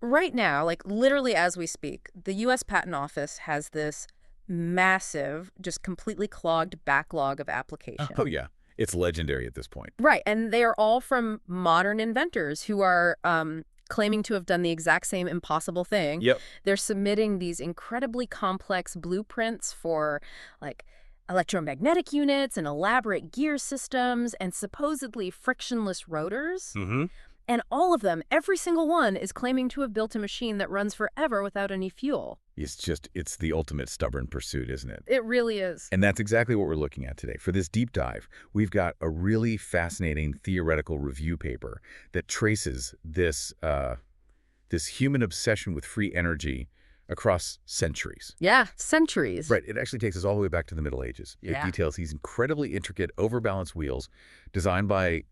right now, like literally as we speak, the U.S. Patent Office has this massive, just completely clogged backlog of Oh, applications. yeah. It's legendary at this point. Right, and they are all from modern inventors who are claiming to have done the exact same impossible thing. Yep. They're submitting these incredibly complex blueprints for, like, electromagnetic units and elaborate gear systems and supposedly frictionless rotors. Mm-hmm. And all of them, every single one, is claiming to have built a machine that runs forever without any fuel. It's the ultimate stubborn pursuit, isn't it? It really is. And that's exactly what we're looking at today. For this deep dive, we've got a really fascinating theoretical review paper that traces this human obsession with free energy across centuries. Yeah, centuries. Right. It actually takes us all the way back to the Middle Ages. It Yeah. details these incredibly intricate, overbalanced wheels designed by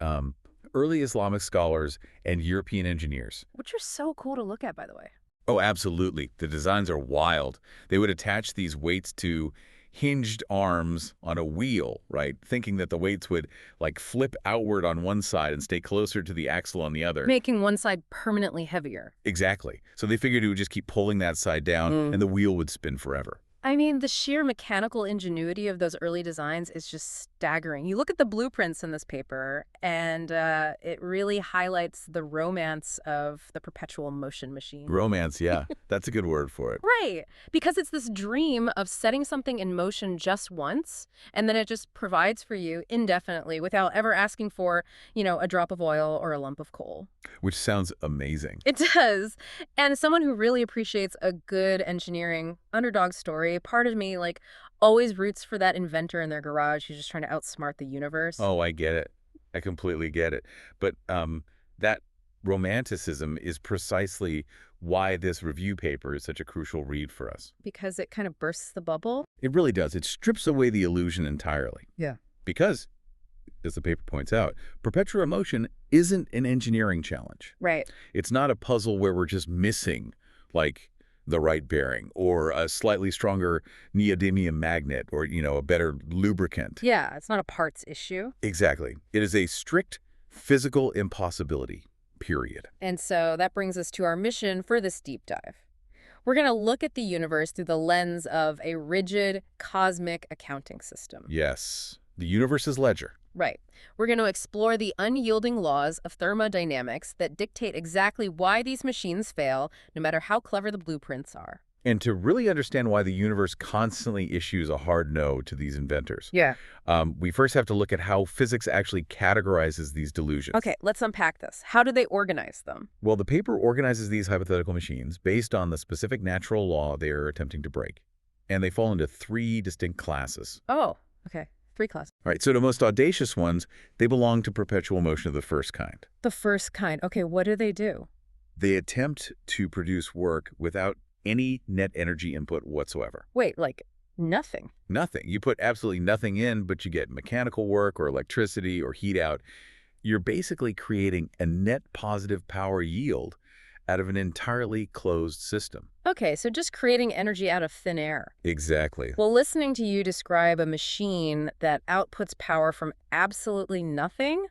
early Islamic scholars and European engineers. Which are so cool to look at, by the way. Oh, absolutely. The designs are wild. They would attach these weights to hinged arms on a wheel, right? Thinking that the weights would like flip outward on one side and stay closer to the axle on the other. Making one side permanently heavier. Exactly. So they figured it would just keep pulling that side down and the wheel would spin forever. I mean, the sheer mechanical ingenuity of those early designs is just staggering. You look at the blueprints in this paper, and it really highlights the romance of the perpetual motion machine. Romance, yeah. That's a good word for it. Right, because it's this dream of setting something in motion just once, and then it just provides for you indefinitely without ever asking for, a drop of oil or a lump of coal. Which sounds amazing. It does. And as someone who really appreciates a good engineering underdog story, part of me, always roots for that inventor in their garage who's just trying to outsmart the universe. Oh, I get it. I completely get it. But that romanticism is precisely why this review paper is such a crucial read for us. Because it kind of bursts the bubble. It really does. It strips away the illusion entirely. Yeah. Because, as the paper points out, perpetual motion isn't an engineering challenge. Right. It's not a puzzle where we're just missing, the right bearing or a slightly stronger neodymium magnet or, a better lubricant. Yeah, it's not a parts issue. Exactly. It is a strict physical impossibility, period. And so that brings us to our mission for this deep dive. We're going to look at the universe through the lens of a rigid cosmic accounting system. Yes. The universe's ledger. Right. We're going to explore the unyielding laws of thermodynamics that dictate exactly why these machines fail, no matter how clever the blueprints are. And to really understand why the universe constantly issues a hard no to these inventors, Yeah. we first have to look at how physics actually categorizes these delusions. Okay, let's unpack this. How do they organize them? Well, the paper organizes these hypothetical machines based on the specific natural law they are attempting to break. And they fall into three distinct classes. Oh, okay. 3 classes. All right, so the most audacious ones, they belong to perpetual motion of the first kind. The first kind. Okay, what do they do? They attempt to produce work without any net energy input whatsoever. Wait, nothing? Nothing. You put absolutely nothing in, but you get mechanical work or electricity or heat out. You're basically creating a net positive power yield out of an entirely closed system. Okay, so just creating energy out of thin air. Exactly. Well, listening to you describe a machine that outputs power from absolutely nothing,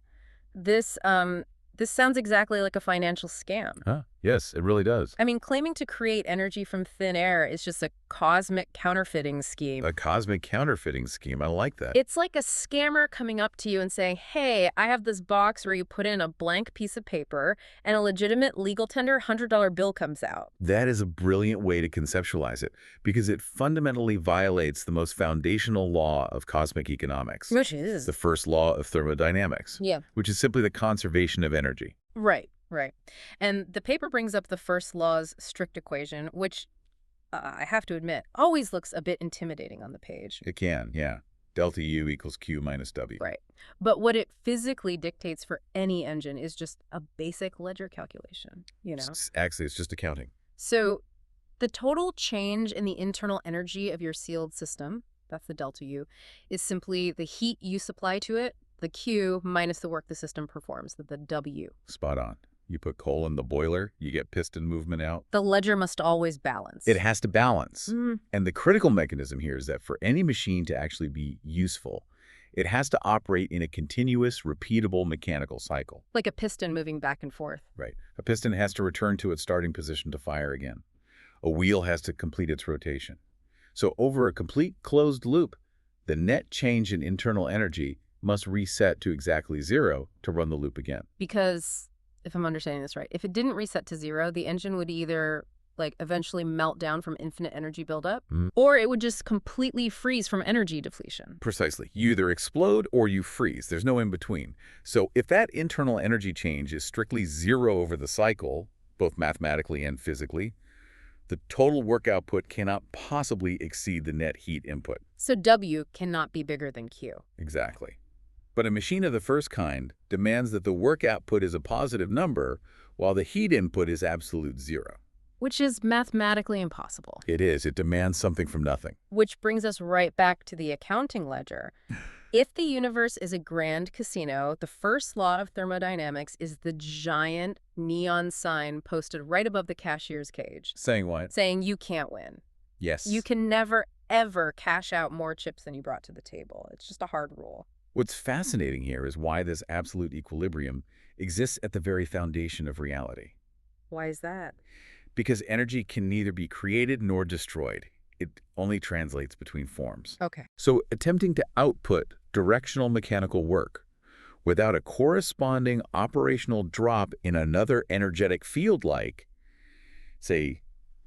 this sounds exactly like a financial scam. Huh? Yes, it really does. I mean, claiming to create energy from thin air is just a cosmic counterfeiting scheme. A cosmic counterfeiting scheme. I like that. It's like a scammer coming up to you and saying, hey, I have this box where you put in a blank piece of paper and a legitimate legal tender $100 bill comes out. That is a brilliant way to conceptualize it because it fundamentally violates the most foundational law of cosmic economics. Which is? The first law of thermodynamics. Yeah. Which is simply the conservation of energy. Right. Right. And the paper brings up the first law's strict equation, which I have to admit always looks a bit intimidating on the page. It can, yeah. Delta U equals Q minus W. Right. But what it physically dictates for any engine is just a basic ledger calculation, Actually, it's just accounting. So the total change in the internal energy of your sealed system, that's the delta U, is simply the heat you supply to it, the Q minus the work the system performs, the W. Spot on. You put coal in the boiler, you get piston movement out. The ledger must always balance. It has to balance. And the critical mechanism here is that for any machine to actually be useful, It has to operate in a continuous, repeatable mechanical cycle. Like a piston moving back and forth. Right. A piston has to return to its starting position to fire again. A wheel has to complete its rotation. So over a complete closed loop, the net change in internal energy must reset to exactly zero to run the loop again. Because, if I'm understanding this right, if it didn't reset to zero, the engine would either eventually melt down from infinite energy buildup, or it would just completely freeze from energy depletion. Precisely. You either explode or you freeze. There's no in between. So if that internal energy change is strictly zero over the cycle, both mathematically and physically, the total work output cannot possibly exceed the net heat input. So W cannot be bigger than Q. Exactly. But a machine of the first kind demands that the work output is a positive number, while the heat input is absolute zero. Which is mathematically impossible. It is. It demands something from nothing. Which brings us right back to the accounting ledger. If the universe is a grand casino, the first law of thermodynamics is the giant neon sign posted right above the cashier's cage. Saying what? Saying you can't win. Yes. You can never, ever cash out more chips than you brought to the table. It's just a hard rule. What's fascinating here is why this absolute equilibrium exists at the very foundation of reality. Why is that? Because energy can neither be created nor destroyed. It only translates between forms. Okay. So attempting to output directional mechanical work without a corresponding operational drop in another energetic field like, say,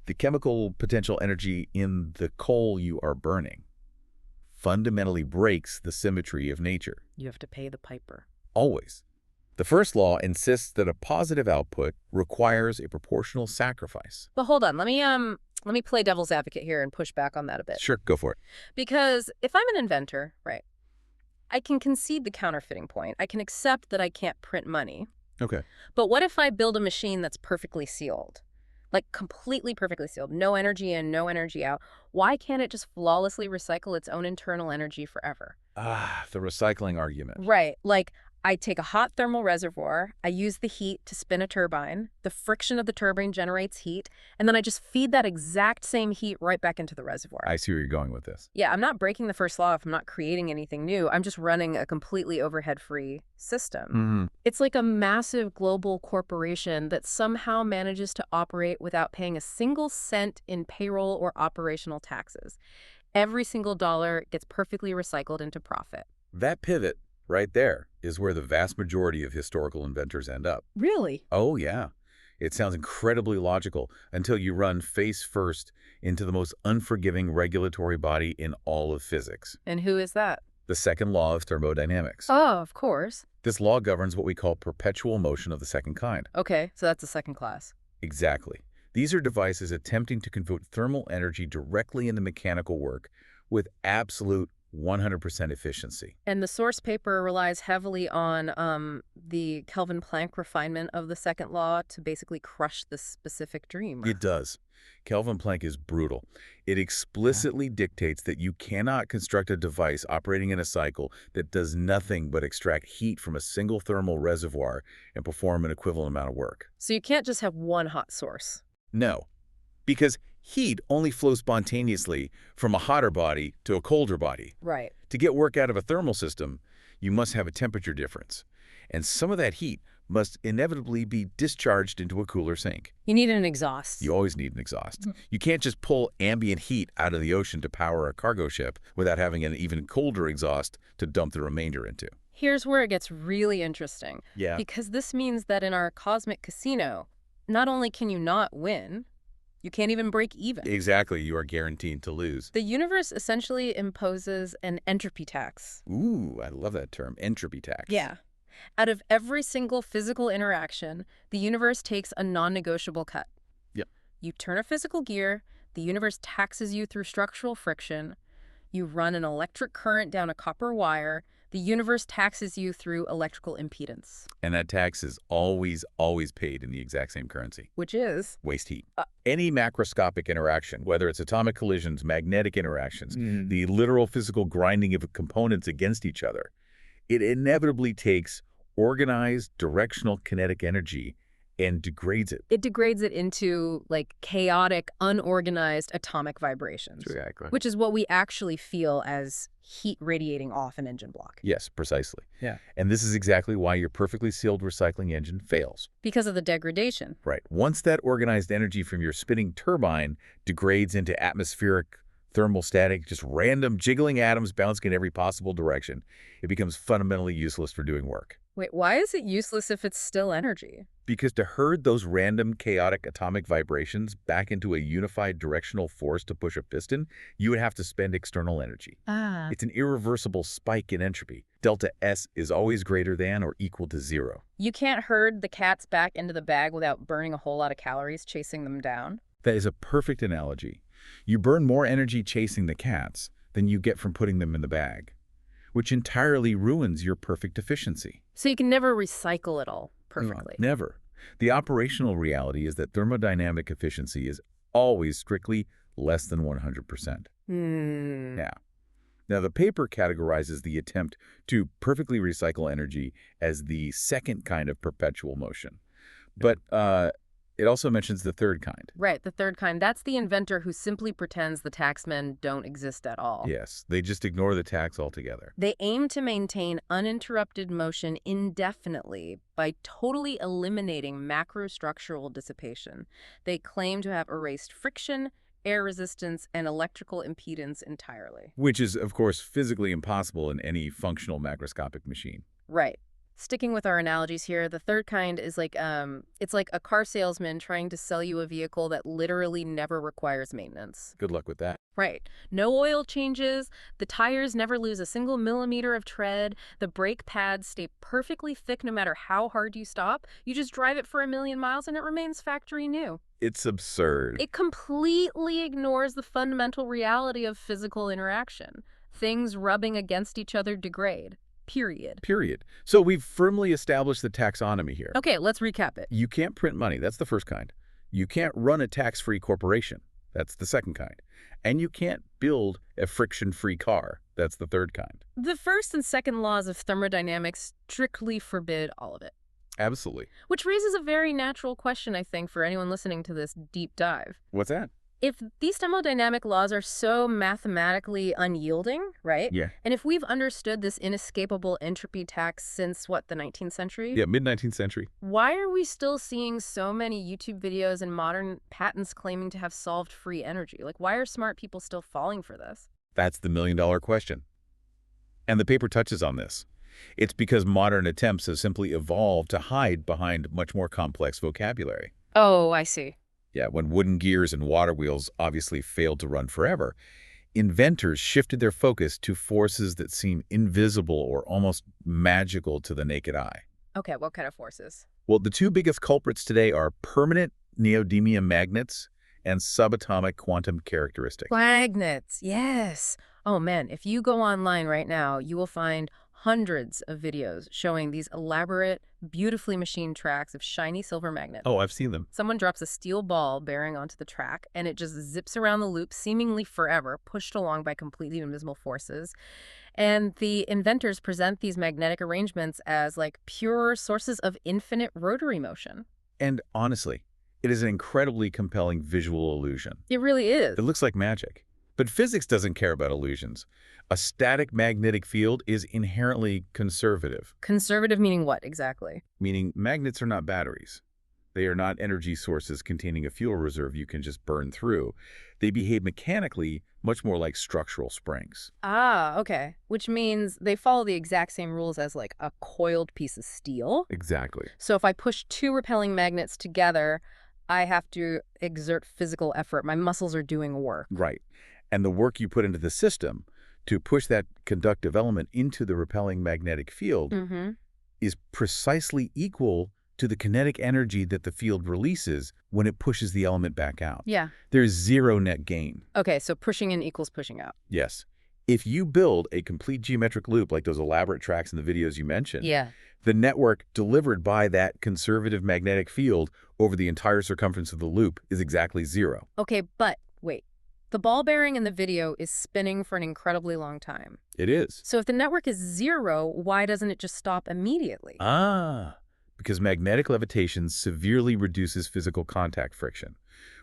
the chemical potential energy in the coal you are burning, fundamentally breaks the symmetry of nature. You have to pay the piper. Always. The first law insists that a positive output requires a proportional sacrifice. But hold on, let me play devil's advocate here and push back on that a bit. Sure, go for it. Because if I'm an inventor, right, I can concede the counterfeiting point. I can accept that I can't print money. Okay. But what if I build a machine that's perfectly sealed? Like completely perfectly sealed, no energy in, no energy out. Why can't it just flawlessly recycle its own internal energy forever? Ah, the recycling argument. Right. Like, I take a hot thermal reservoir, I use the heat to spin a turbine, the friction of the turbine generates heat, and then I just feed that exact same heat right back into the reservoir. I see where you're going with this. Yeah, I'm not breaking the first law if I'm not creating anything new. I'm just running a completely overhead-free system. It's like a massive global corporation that somehow manages to operate without paying a single cent in payroll or operational taxes. Every single dollar gets perfectly recycled into profit. That pivot right there is where the vast majority of historical inventors end up. Really? Oh, yeah. It sounds incredibly logical until you run face first into the most unforgiving regulatory body in all of physics. And who is that? The second law of thermodynamics. Oh, of course. This law governs what we call perpetual motion of the second kind. Okay, so that's the second class. Exactly. These are devices attempting to convert thermal energy directly into mechanical work with absolute 100% efficiency. And the source paper relies heavily on the Kelvin-Planck refinement of the second law to basically crush this specific dream. It does. Kelvin-Planck is brutal. It explicitly dictates that you cannot construct a device operating in a cycle that does nothing but extract heat from a single thermal reservoir and perform an equivalent amount of work. So you can't just have one hot source. No, because heat only flows spontaneously from a hotter body to a colder body. Right. To get work out of a thermal system, you must have a temperature difference. And some of that heat must inevitably be discharged into a cooler sink. You need an exhaust. You always need an exhaust. You can't just pull ambient heat out of the ocean to power a cargo ship without having an even colder exhaust to dump the remainder into. Here's where it gets really interesting. Yeah. Because this means that in our cosmic casino, not only can you not win, you can't even break even. Exactly. You are guaranteed to lose. The universe essentially imposes an entropy tax. Ooh, I love that term, entropy tax. Yeah. Out of every single physical interaction, the universe takes a non-negotiable cut. Yep. You turn a physical gear, the universe taxes you through structural friction. You run an electric current down a copper wire, the universe taxes you through electrical impedance. And that tax is always paid in the exact same currency. Which is? Waste heat. Any macroscopic interaction, whether it's atomic collisions, magnetic interactions, the literal physical grinding of components against each other, it inevitably takes organized directional kinetic energy and degrades it. It degrades it into, like, chaotic, unorganized atomic vibrations, Exactly. which is what we actually feel as heat radiating off an engine block. Yes, precisely. Yeah. And this is exactly why your perfectly sealed recycling engine fails. Because of the degradation. Right. Once that organized energy from your spinning turbine degrades into atmospheric, thermostatic, just random jiggling atoms bouncing in every possible direction, it becomes fundamentally useless for doing work. Wait, why is it useless if it's still energy? Because to herd those random, chaotic atomic vibrations back into a unified directional force to push a piston, you would have to spend external energy. Ah. It's an irreversible spike in entropy. Delta S is always greater than or equal to 0. You can't herd the cats back into the bag without burning a whole lot of calories chasing them down. That is a perfect analogy. You burn more energy chasing the cats than you get from putting them in the bag, which entirely ruins your perfect efficiency. So you can never recycle it all perfectly. No, never. The operational reality is that thermodynamic efficiency is always strictly less than 100%. Yeah. Now, the paper categorizes the attempt to perfectly recycle energy as the second kind of perpetual motion. But it also mentions the third kind. Right, the third kind. That's the inventor who simply pretends the taxmen don't exist at all. Yes, they just ignore the tax altogether. They aim to maintain uninterrupted motion indefinitely by totally eliminating macrostructural dissipation. They claim to have erased friction, air resistance, and electrical impedance entirely. Which is, of course, physically impossible in any functional macroscopic machine. Right. Sticking with our analogies here, the third kind is like, it's like a car salesman trying to sell you a vehicle that literally never requires maintenance. Good luck with that. Right. No oil changes, the tires never lose a single millimeter of tread, the brake pads stay perfectly thick no matter how hard you stop. You just drive it for 1,000,000 miles and it remains factory new. It's absurd. It completely ignores the fundamental reality of physical interaction. Things rubbing against each other degrade. Period. Period. So we've firmly established the taxonomy here. Okay, let's recap it. You can't print money. That's the first kind. You can't run a tax-free corporation. That's the second kind. And you can't build a friction-free car. That's the third kind. The first and second laws of thermodynamics strictly forbid all of it. Absolutely. Which raises a very natural question, I think, for anyone listening to this deep dive. What's that? If these thermodynamic laws are so mathematically unyielding, right? Yeah. And if we've understood this inescapable entropy tax since, what, the 19th century? Yeah, mid-19th century. Why are we still seeing so many YouTube videos and modern patents claiming to have solved free energy? Like, why are smart people still falling for this? That's the million-dollar question. And the paper touches on this. It's because modern attempts have simply evolved to hide behind much more complex vocabulary. Oh, I see. Yeah, when wooden gears and water wheels obviously failed to run forever, inventors shifted their focus to forces that seem invisible or almost magical to the naked eye. Okay, what kind of forces? Well, the two biggest culprits today are permanent neodymium magnets and subatomic quantum characteristics. Magnets, yes. Oh man, if you go online right now, you will find hundreds of videos showing these elaborate, beautifully machined tracks of shiny silver magnets. Oh, I've seen them. Someone drops a steel ball bearing onto the track, and it just zips around the loop seemingly forever, pushed along by completely invisible forces. And the inventors present these magnetic arrangements as like pure sources of infinite rotary motion. And honestly, it is an incredibly compelling visual illusion. It really is. It looks like magic. But physics doesn't care about illusions. A static magnetic field is inherently conservative. Conservative meaning what exactly? Meaning magnets are not batteries. They are not energy sources containing a fuel reserve you can just burn through. They behave mechanically much more like structural springs. Ah, okay. Which means they follow the exact same rules as like a coiled piece of steel. Exactly. So if I push two repelling magnets together, I have to exert physical effort. My muscles are doing work. Right. And the work you put into the system to push that conductive element into the repelling magnetic field is precisely equal to the kinetic energy that the field releases when it pushes the element back out. Yeah. There's zero net gain. Okay, so pushing in equals pushing out. Yes. If you build a complete geometric loop like those elaborate tracks in the videos you mentioned, the network delivered by that conservative magnetic field over the entire circumference of the loop is exactly zero. Okay, but wait. The ball bearing in the video is spinning for an incredibly long time. It is. So if the network is zero, why doesn't it just stop immediately? because magnetic levitation severely reduces physical contact friction,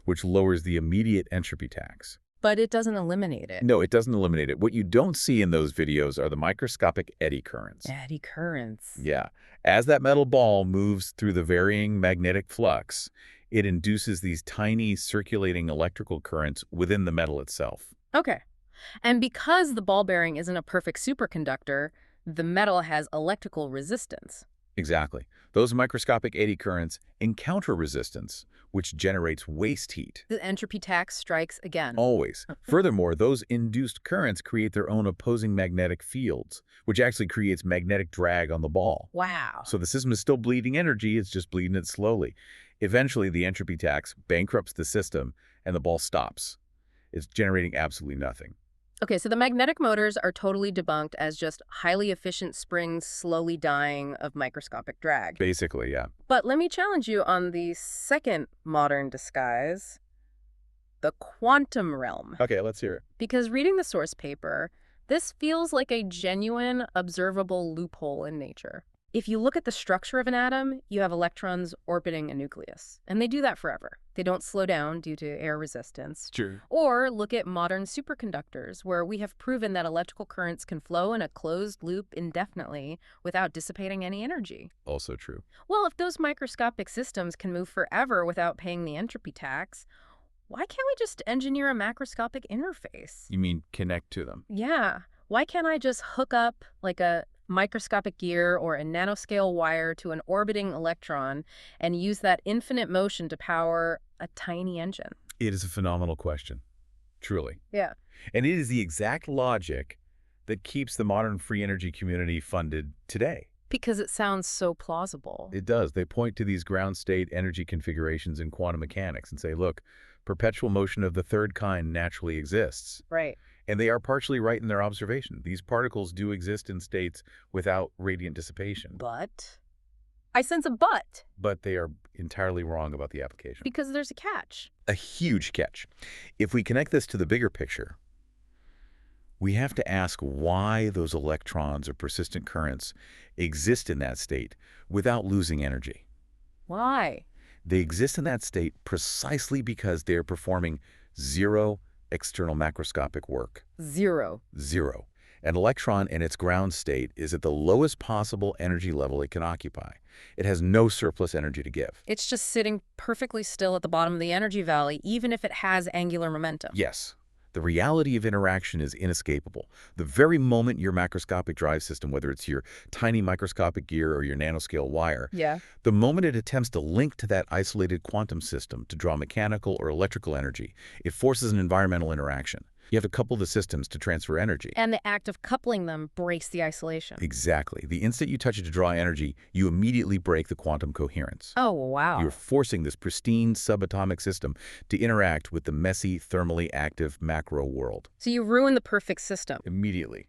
which lowers the immediate entropy tax. But it doesn't eliminate it. No, it doesn't eliminate it. What you don't see in those videos are the microscopic eddy currents. Eddy currents. Yeah. As that metal ball moves through the varying magnetic flux, it induces these tiny circulating electrical currents within the metal itself. Okay. And because the ball bearing isn't a perfect superconductor, the metal has electrical resistance. Exactly. Those microscopic eddy currents encounter resistance, which generates waste heat. The entropy tax strikes again. Always. Furthermore, those induced currents create their own opposing magnetic fields, which actually creates magnetic drag on the ball. Wow. So the system is still bleeding energy, it's just bleeding it slowly. Eventually, the entropy tax bankrupts the system, and the ball stops. It's generating absolutely nothing. Okay, so the magnetic motors are totally debunked as just highly efficient springs slowly dying of microscopic drag. Basically, yeah. But let me challenge you on the second modern disguise, the quantum realm. Okay, let's hear it. Because reading the source paper, this feels like a genuine, observable loophole in nature. If you look at the structure of an atom, you have electrons orbiting a nucleus. And they do that forever. They don't slow down due to air resistance. Sure. Or look at modern superconductors, where we have proven that electrical currents can flow in a closed loop indefinitely without dissipating any energy. Also true. Well, if those microscopic systems can move forever without paying the entropy tax, why can't we just engineer a macroscopic interface? You mean connect to them? Yeah. Why can't I just hook up like a microscopic gear or a nanoscale wire to an orbiting electron and use that infinite motion to power a tiny engine? It is a phenomenal question. Truly. Yeah. And it is the exact logic that keeps the modern free energy community funded today. Because it sounds so plausible. It does. They point to these ground state energy configurations in quantum mechanics and say, look, perpetual motion of the third kind naturally exists. Right. And they are partially right in their observation. These particles do exist in states without radiant dissipation. But I sense a but. But they are entirely wrong about the application. Because there's a catch. A huge catch. If we connect this to the bigger picture, we have to ask why those electrons or persistent currents exist in that state without losing energy. Why? They exist in that state precisely because they're performing zero external macroscopic work. Zero. Zero. An electron in its ground state is at the lowest possible energy level it can occupy. It has no surplus energy to give. It's just sitting perfectly still at the bottom of the energy valley, even if it has angular momentum. Yes. The reality of interaction is inescapable. The very moment your macroscopic drive system, whether it's your tiny microscopic gear or your nanoscale wire, Yeah. the moment it attempts to link to that isolated quantum system to draw mechanical or electrical energy, it forces an environmental interaction. You have to couple the systems to transfer energy. And the act of coupling them breaks the isolation. Exactly. The instant you touch it to draw energy, you immediately break the quantum coherence. Oh, wow. You're forcing this pristine subatomic system to interact with the messy, thermally active macro world. So you ruin the perfect system. Immediately.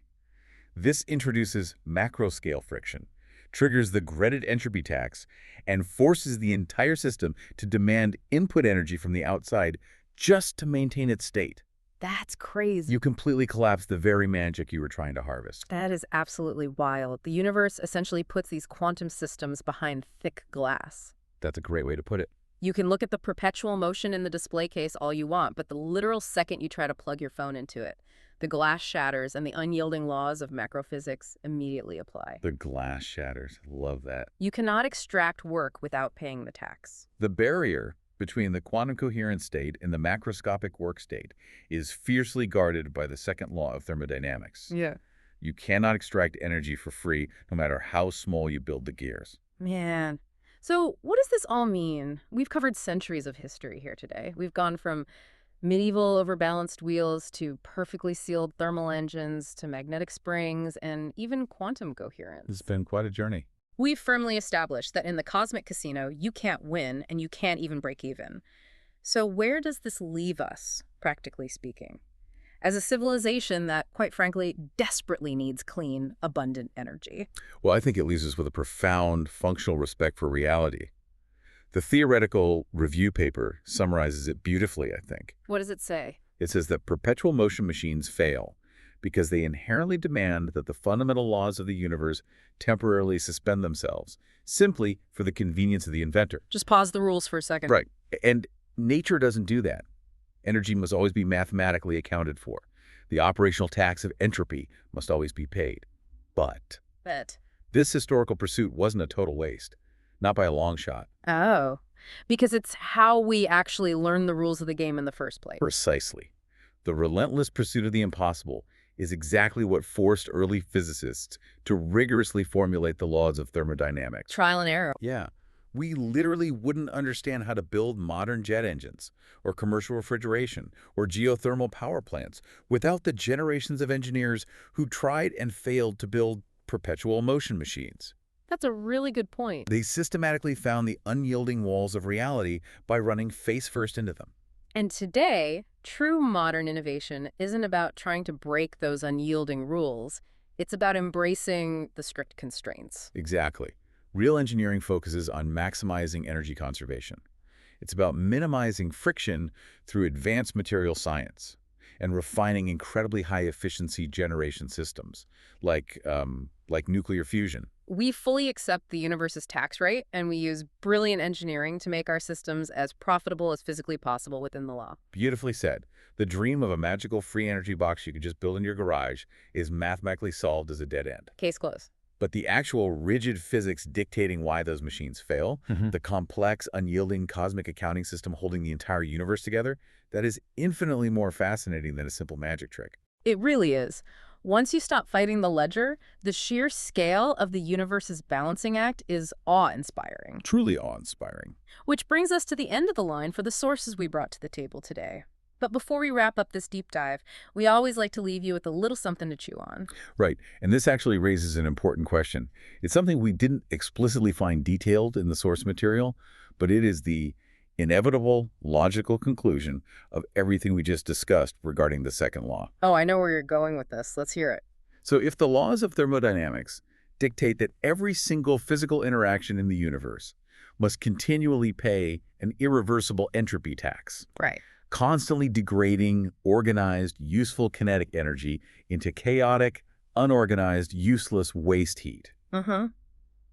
This introduces macro-scale friction, triggers the dreaded entropy tax, and forces the entire system to demand input energy from the outside just to maintain its state. That's crazy. You completely collapse the very magic you were trying to harvest. That is absolutely wild. The universe essentially puts these quantum systems behind thick glass. That's a great way to put it. You can look at the perpetual motion in the display case all you want, but the literal second you try to plug your phone into it, the glass shatters and the unyielding laws of macrophysics immediately apply. The glass shatters. Love that. You cannot extract work without paying the tax. The barrier between the quantum coherent state and the macroscopic work state is fiercely guarded by the second law of thermodynamics. Yeah. You cannot extract energy for free, no matter how small you build the gears. Man. So what does this all mean? We've covered centuries of history here today. We've gone from medieval overbalanced wheels to perfectly sealed thermal engines to magnetic springs and even quantum coherence. It's been quite a journey. We've firmly established that in the cosmic casino, you can't win and you can't even break even. So where does this leave us, practically speaking? As a civilization that, quite frankly, desperately needs clean, abundant energy. Well, I think it leaves us with a profound functional respect for reality. The theoretical review paper summarizes it beautifully, I think. What does it say? It says that perpetual motion machines fail because they inherently demand that the fundamental laws of the universe temporarily suspend themselves, simply for the convenience of the inventor. Just pause the rules for a second. Right. And nature doesn't do that. Energy must always be mathematically accounted for. The operational tax of entropy must always be paid. But Bet. this historical pursuit wasn't a total waste, not by a long shot. Oh, because it's how we actually learn the rules of the game in the first place. Precisely. The relentless pursuit of the impossible is exactly what forced early physicists to rigorously formulate the laws of thermodynamics. Trial and error. Yeah. We literally wouldn't understand how to build modern jet engines, or commercial refrigeration, or geothermal power plants without the generations of engineers who tried and failed to build perpetual motion machines. That's a really good point. They systematically found the unyielding walls of reality by running face-first into them. And today, true modern innovation isn't about trying to break those unyielding rules. It's about embracing the strict constraints. Exactly. Real engineering focuses on maximizing energy conservation. It's about minimizing friction through advanced material science and refining incredibly high-efficiency generation systems, like nuclear fusion. We fully accept the universe's tax rate, and we use brilliant engineering to make our systems as profitable as physically possible within the law. Beautifully said. The dream of a magical free energy box you could just build in your garage is mathematically solved as a dead end. Case closed. But the actual rigid physics dictating why those machines fail, the complex, unyielding cosmic accounting system holding the entire universe together, that is infinitely more fascinating than a simple magic trick. It really is. Once you stop fighting the ledger, the sheer scale of the universe's balancing act is awe-inspiring. Truly awe-inspiring. Which brings us to the end of the line for the sources we brought to the table today. But before we wrap up this deep dive, we always like to leave you with a little something to chew on. Right, and this actually raises an important question. It's something we didn't explicitly find detailed in the source material, but it is the inevitable, logical conclusion of everything we just discussed regarding the second law. Oh, I know where you're going with this. Let's hear it. So if the laws of thermodynamics dictate that every single physical interaction in the universe must continually pay an irreversible entropy tax, Right. constantly degrading organized, useful kinetic energy into chaotic, unorganized, useless waste heat.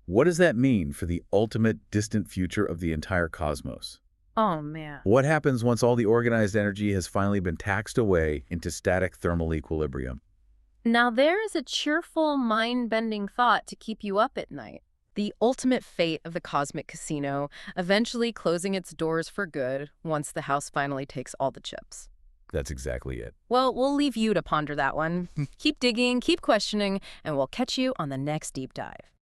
What does that mean for the ultimate distant future of the entire cosmos? Oh, man. What happens once all the organized energy has finally been taxed away into static thermal equilibrium? Now there is a cheerful, mind-bending thought to keep you up at night. The ultimate fate of the cosmic casino, eventually closing its doors for good once the house finally takes all the chips. That's exactly it. Well, we'll leave you to ponder that one. Keep digging, keep questioning, and we'll catch you on the next deep dive.